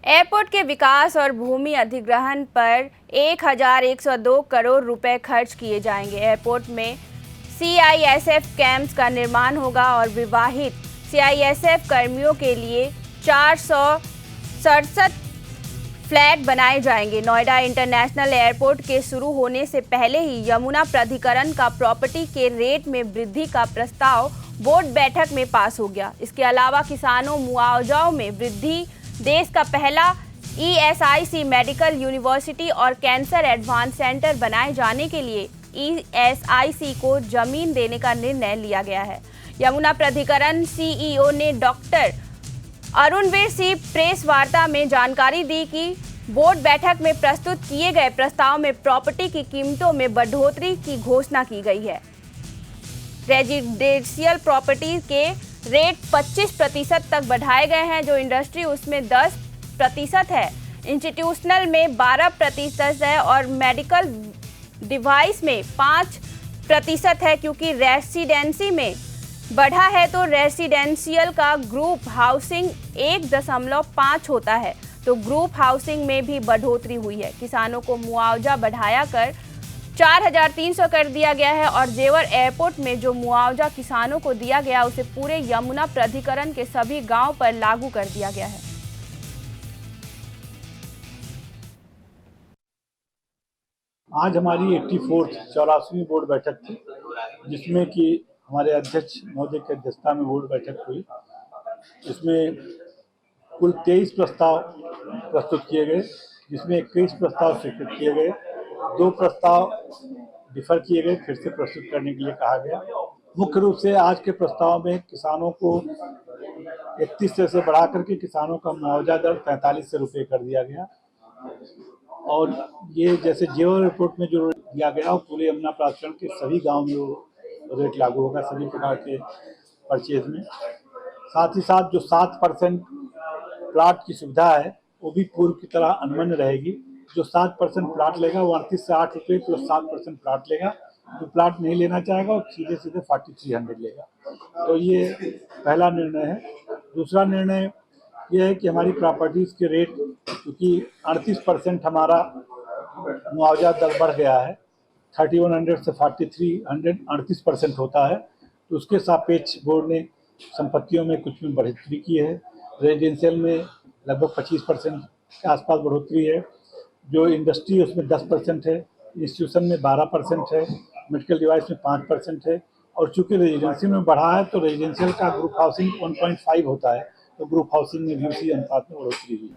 Airport के विकास और भूमि अधिग्रहण पर 1102 करोड़ रुपए खर्च किए जाएंगे। एयरपोर्ट में सीआईएसएफ कैंप्स का निर्माण होगा और विवाहित सीआईएसएफ कर्मियों के लिए 467 फ्लैट बनाए जाएंगे। नोएडा इंटरनेशनल एयरपोर्ट के शुरू होने से पहले ही यमुना प्राधिकरण का प्रॉपर्टी के रेट में वृद्धि का प्रस्ताव बोर्ड बैठक में पास हो गया। इसके अलावा किसानों मुआवजाओं में वृद्धि, देश का पहला ईएसआईसी मेडिकल यूनिवर्सिटी और कैंसर एडवांस सेंटर बनाए जाने के लिए ईएसआईसी को जमीन देने का निर्णय लिया गया है। यमुना प्राधिकरण सीईओ ने डॉक्टर अरुणवीर सिंह प्रेस वार्ता में जानकारी दी कि बोर्ड बैठक में प्रस्तुत किए गए प्रस्ताव में प्रॉपर्टी की कीमतों में बढ़ोतरी की घोषणा की गई है। रेजिडेंशियल प्रॉपर्टी के रेट 25% तक बढ़ाए गए हैं, जो इंडस्ट्री उसमें 10% है, इंस्टीट्यूशनल में 12% है और मेडिकल डिवाइस में 5% है। क्योंकि रेसिडेंसी में बढ़ा है तो रेसिडेंशियल का ग्रुप हाउसिंग 1.5 होता है, तो ग्रुप हाउसिंग में भी बढ़ोतरी हुई है। किसानों को मुआवजा बढ़ाया कर 4,300 कर दिया गया है और जेवर एयरपोर्ट में जो मुआवजा किसानों को दिया गया उसे पूरे यमुना प्राधिकरण के सभी गांव पर लागू कर दिया गया है। आज हमारी 84वीं बोर्ड बैठक थी, जिसमें कि हमारे अध्यक्ष महोदय की अध्यक्षता में बोर्ड बैठक हुई। इसमें कुल 23 प्रस्ताव प्रस्तुत किए गए, जिसमें 21 प्रस्ताव स्वीकृत किए गए, 2 प्रस्ताव डिफर किए गए, फिर से प्रस्तुत करने के लिए कहा गया। मुख्य रूप से आज के प्रस्ताव में किसानों को 31 से बढ़ा करके किसानों का मुआवजा दर 45 रुपये कर दिया गया और ये जैसे जेवर एयरपोर्ट में जो दिया गया वो पूरे यमुना प्राधिकरण के सभी गांव में वो रेट लागू होगा, सभी प्रकार के परचेज में। साथ ही साथ जो 7% प्लाट की सुविधा है वो भी पूर्व की तरह अनवन्य रहेगी। जो 7% प्लाट लेगा वो 38 से 8 रुपये प्लस 7% प्लाट लेगा। जो प्लाट नहीं लेना चाहेगा वो सीधे 4300 लेगा। तो ये पहला निर्णय है। दूसरा निर्णय यह है कि हमारी प्रॉपर्टीज़ के रेट, क्योंकि 38% हमारा मुआवजा दर बढ़ गया है, 3100 से 4300 38% होता है, तो उसके सापेक्ष बोर्ड ने संपत्तियों में कुछ में बढ़ोतरी की है। रेजिडेंशियल में लगभग 25% के आसपास बढ़ोतरी है। जो इंडस्ट्री उसमें 10% है, इंस्टीट्यूशन में 12% है, मेडिकल डिवाइस में 5% है और चूंकि रेजिडेंशियल में बढ़ा है तो रेजिडेंशियल का ग्रुप हाउसिंग 1.5 होता है, तो ग्रुप हाउसिंग में भी उसी अनुपात में बढ़ोतरी हुई।